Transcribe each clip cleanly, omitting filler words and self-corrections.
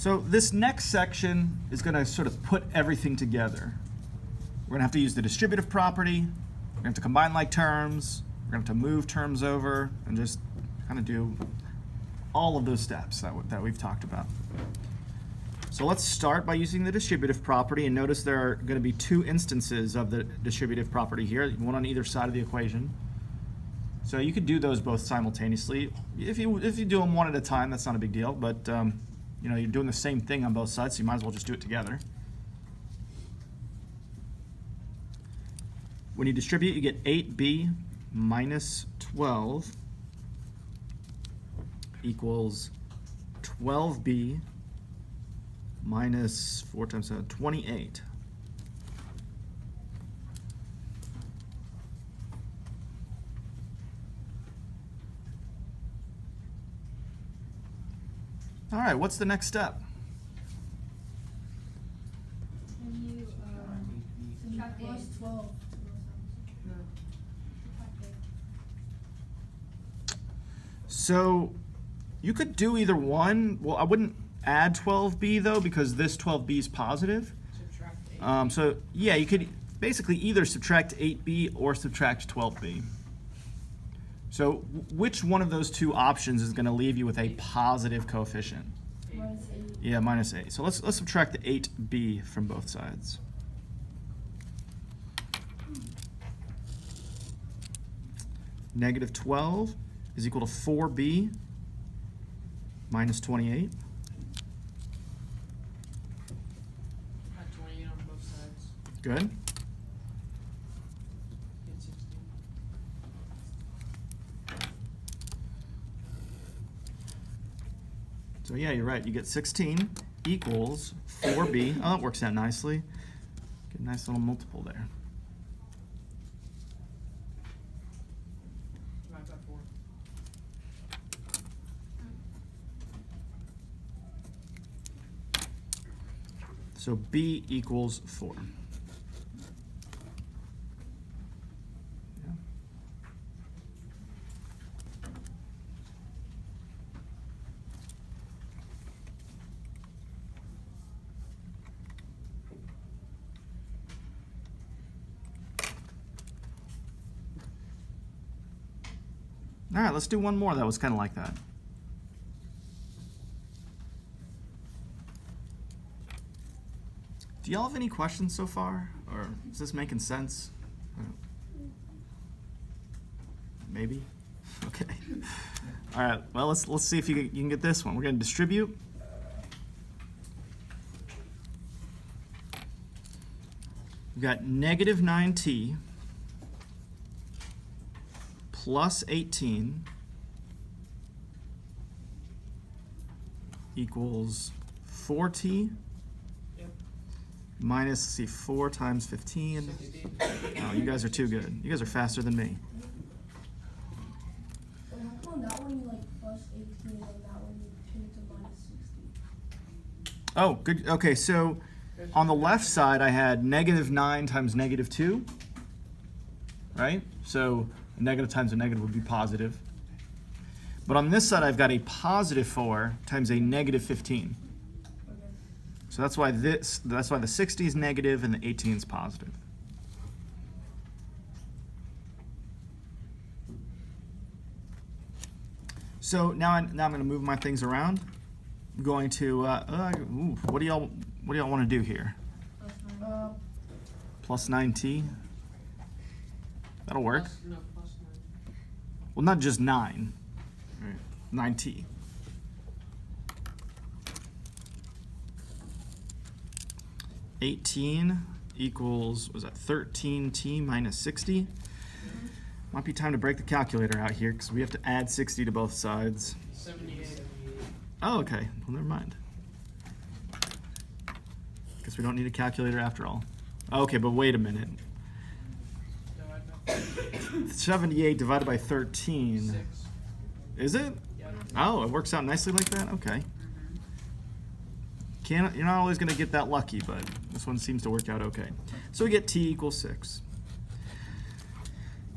So this next section is going to sort of put everything together. We're going to have to use the distributive property. We're going to have to combine like terms. We're going to have to move terms over and just kind of do all of those steps that we've talked about. So let's start by using the distributive property, and notice there are going to be two instances of the distributive property here, one on either side of the equation. So you could do those both simultaneously. If you do them one at a time, that's not a big deal, but you know, you're doing the same thing on both sides, so you might as well just do it together. When you distribute, you get 8b minus 12 equals 12b minus 4 times 7, 28. All right, what's the next step? Can you subtract plus 12? So you could do either one. Well, I wouldn't add 12b though, because this 12b is positive. Subtract 8. So yeah, you could basically either subtract 8b or subtract 12b. So which one of those two options is going to leave you with a positive coefficient? Minus 8. Yeah, minus 8. So let's subtract the 8b from both sides. Negative 12 is equal to 4b minus 28. Add 28 on both sides. Good. Get 16. So yeah, you're right. You get 16 equals 4b. Oh, that works out nicely. Get a nice little multiple there. Divide by 4. So b equals 4. Yeah. All right, let's do one more that was kind of like that. Do y'all have any questions so far? Or is this making sense? Maybe? Okay. All right, well, let's see if you can get this one. We're going to distribute. We've got negative 9t plus 18 equals 4t Yep. minus, let's see, 4 times 15. 16. Oh, you guys are too good. You guys are faster than me. So how come on that one you like plus 18 and on that one you change to minus 60? Oh, good. Okay, so on the left side, I had negative 9 times negative 2, right? So a negative times a negative would be positive. But on this side, I've got a positive 4 times a negative 15. Okay. So that's why the 60 is negative and the 18 is positive. So now I'm going to move my things around. I'm going to what do y'all want to do here? Plus 9. Plus 9t. That'll work. Plus, no, plus 9. Well, not just 9. Right. 9t. $18 equals, was that 13t minus 60? Might be time to break the calculator out here because we have to add 60 to both sides. 78. Oh, okay. Well, never mind. Guess we don't need a calculator after all. Okay, but wait a minute. Divide by 4. 78 divided by 13. 6. Is it? Yep. Oh, it works out nicely like that? Okay. You're not always going to get that lucky, but this one seems to work out okay. So we get t equals 6.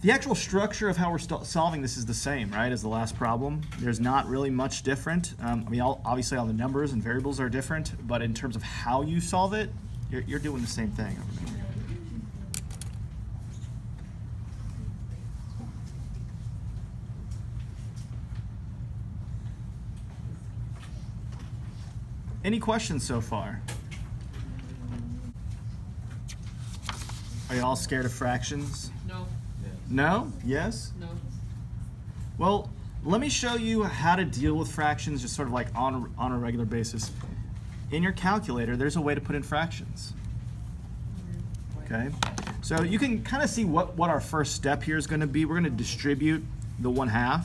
The actual structure of how we're solving this is the same, right, as the last problem. There's not really much different. I mean, obviously all the numbers and variables are different, but in terms of how you solve it, you're doing the same thing over there. Any questions so far? Are you all scared of fractions? No. No? Yes? No. Well, let me show you how to deal with fractions just sort of like on a regular basis. In your calculator, there's a way to put in fractions. Okay? So you can kind of see what our first step here is going to be. We're going to distribute the 1/2.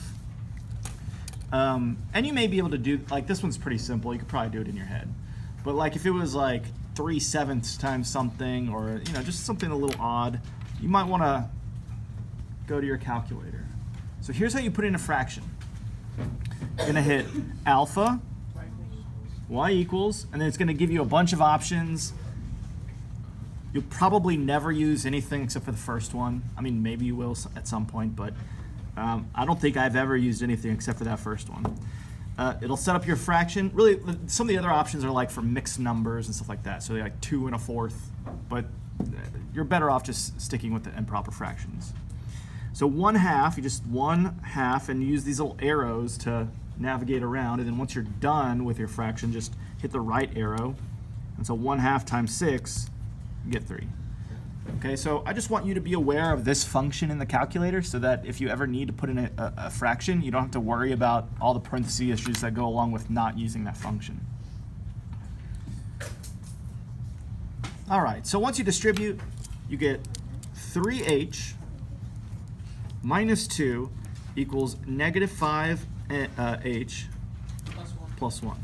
And you may be able to do, like, this one's pretty simple. You could probably do it in your head. But like if it was like 3/7 times something, or you know, just something a little odd, you might want to go to your calculator. So here's how you put in a fraction. You're going to hit alpha, y equals, and then it's going to give you a bunch of options. You'll probably never use anything except for the first one. I mean, maybe you will at some point, but I don't think I've ever used anything except for that first one. It'll set up your fraction. Really, some of the other options are like for mixed numbers and stuff like that. So they're like 2 1/4, but you're better off just sticking with the improper fractions. So 1/2, you just 1/2 and use these little arrows to navigate around. And then once you're done with your fraction, just hit the right arrow. And so 1/2 times 6, you get 3. Okay, so I just want you to be aware of this function in the calculator so that if you ever need to put in a fraction, you don't have to worry about all the parentheses issues that go along with not using that function. All right, so once you distribute, you get 3h minus 2 equals negative 5h plus 1.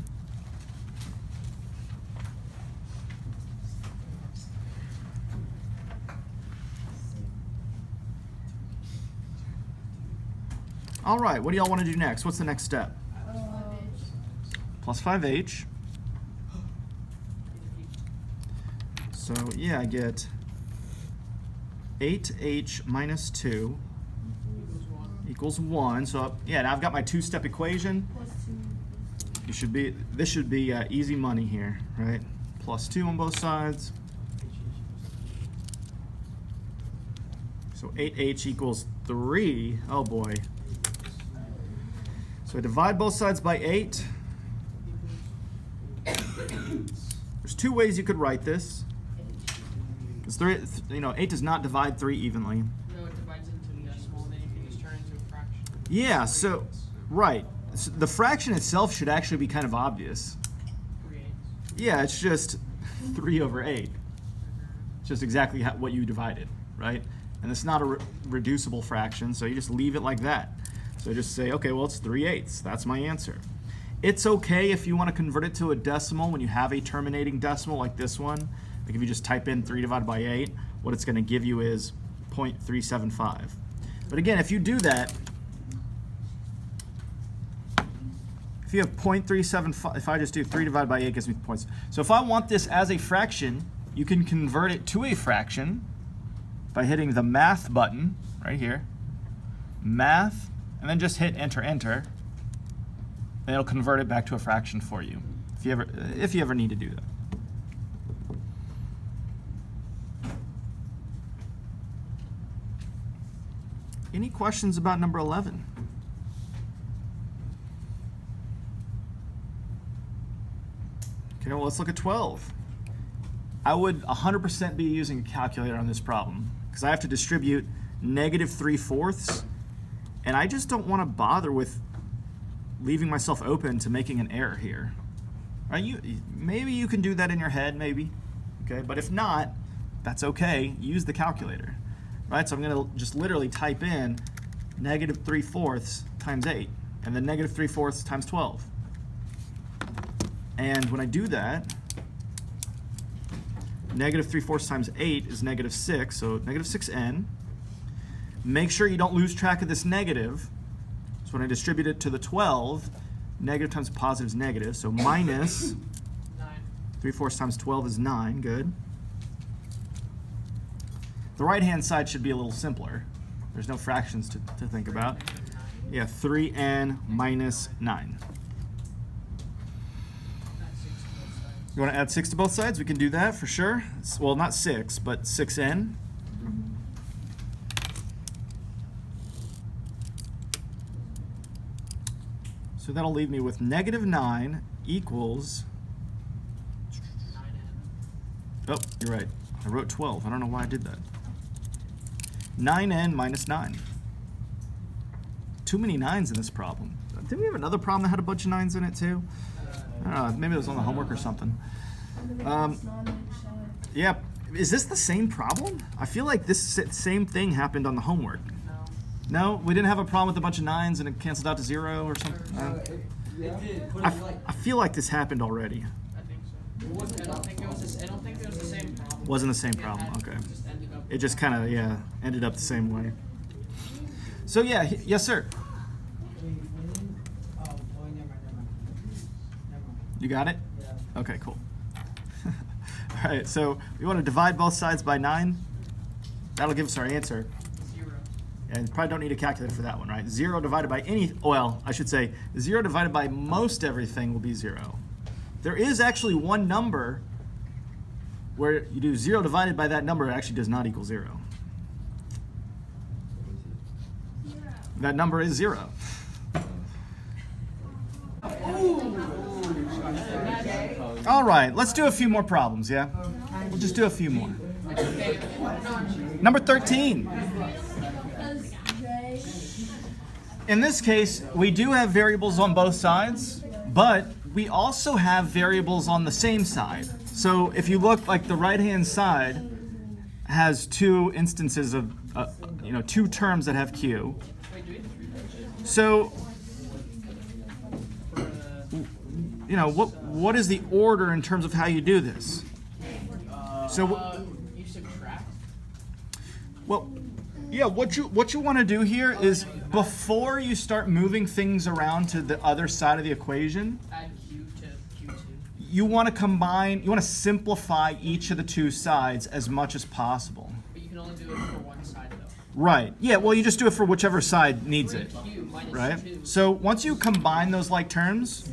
All right, what do y'all want to do next? What's the next step? Plus 5h. So yeah, I get 8h minus 2 equals 1. So yeah, now I've got my two-step equation. Plus 2. This should be easy money here, right? Plus 2 on both sides. So 8h equals 3. Oh boy. So I divide both sides by 8. There's two ways you could write this. Because 8 does not divide 3 evenly. No, it divides into the decimal, and then you can just turn it into a fraction. Yeah, so, right. So the fraction itself should actually be kind of obvious. 3/8. Yeah, it's just 3/8. It's just exactly what you divided, right? And it's not a reducible fraction, so you just leave it like that. So just say, okay, well, it's 3/8. That's my answer. It's okay if you want to convert it to a decimal when you have a terminating decimal like this one. Like if you just type in 3 divided by 8, what it's going to give you is 0.375. But again, if you do that, if you have 0.375, if I just do 3 divided by 8 gives me points. So if I want this as a fraction, you can convert it to a fraction by hitting the math button right here. Math, and then just hit enter, enter. And it'll convert it back to a fraction for you if you ever need to do that. Any questions about number 11? Okay, well, let's look at 12. I would 100% be using a calculator on this problem because I have to distribute negative 3/4, and I just don't want to bother with leaving myself open to making an error here. Right? Maybe you can do that in your head, maybe. Okay, but if not, that's okay. Use the calculator. Right, so I'm going to just literally type in negative 3/4 times 8, and then negative 3/4 times 12. And when I do that, negative 3/4 times 8 is negative 6, so negative 6n. Make sure you don't lose track of this negative. So when I distribute it to the 12, negative times positive is negative, so minus 9. 3/4 times 12 is 9, good. The right-hand side should be a little simpler. There's no fractions to think about. Yeah, 3n minus 9. You want to add 6 to both sides? We can do that for sure. Well, not 6, but 6n. So that'll leave me with negative 9 equals... 9n. Oh, you're right. I wrote 12. I don't know why I did that. 9n minus 9. Too many 9s in this problem. Didn't we have another problem that had a bunch of 9s in it too? I don't know. Maybe it was on the homework or something. And then minus 9 on each side. Yeah. Is this the same problem? I feel like this same thing happened on the homework. No. No? We didn't have a problem with a bunch of 9s and it canceled out to 0 or something? It did, but I feel like this happened already. I think so. I don't think it was. I don't think it was the same problem. Wasn't the same It problem. had- Okay. It just ended up. It just kind of, yeah, ended up the same way. So yeah, yes sir. You got it? Yeah. Okay, cool. All right, so we want to divide both sides by 9. That'll give us our answer. 0. And probably don't need a calculator for that one, right? 0 divided by any, well, I should say 0 divided by most everything will be 0. There is actually one number where you do 0 divided by that number, it actually does not equal 0. That number is 0. All right, let's do a few more problems, yeah? We'll just do a few more. Number 13. Because they, In this case, we do have variables on both sides, but we also have variables on the same side. So if you look, like the right-hand side has two instances of, two terms that have q. Wait, do we have 3 pages? So, For, what is the order in terms of how you do this? So, you subtract. well, yeah, what you want to do here is before you start moving things around to the other side of the equation, Add q to q2. you want to simplify each of the two sides as much as possible. But you can only do it for one side though. Right. Yeah, well, you just do it for whichever side needs it. 3q minus Right? 2. So once you combine those like terms,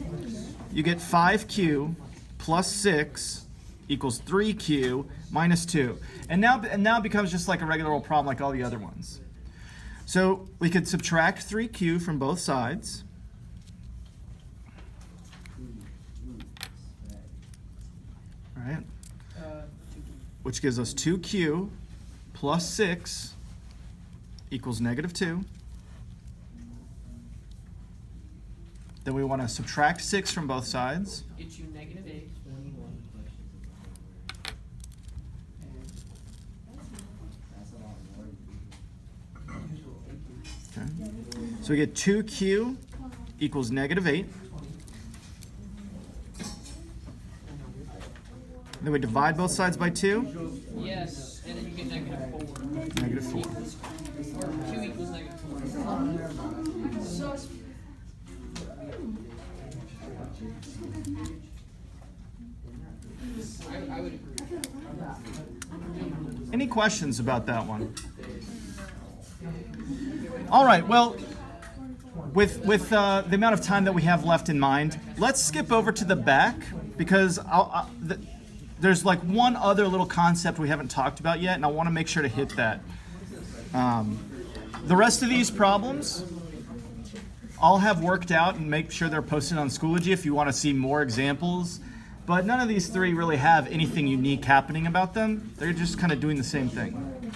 you get 5q plus 6 equals 3q minus 2. And now it becomes just like a regular old problem like all the other ones. So we could subtract 3q from both sides. Right? 2q. Which gives us 2q plus 6 equals negative 2. Then we want to subtract 6 from both sides. Gets you negative 8. Okay. So we get 2q equals negative 8. Then we divide both sides by 2. Yes, and then you get negative 4. Negative 4. Or q equals negative 4. So I would agree. Any questions about that one? All right, well, with the amount of time that we have left in mind, let's skip over to the back because there's like one other little concept we haven't talked about yet, and I want to make sure to hit that. The rest of these problems I'll have worked out and make sure they're posted on Schoology if you want to see more examples. But none of these three really have anything unique happening about them. They're just kind of doing the same thing.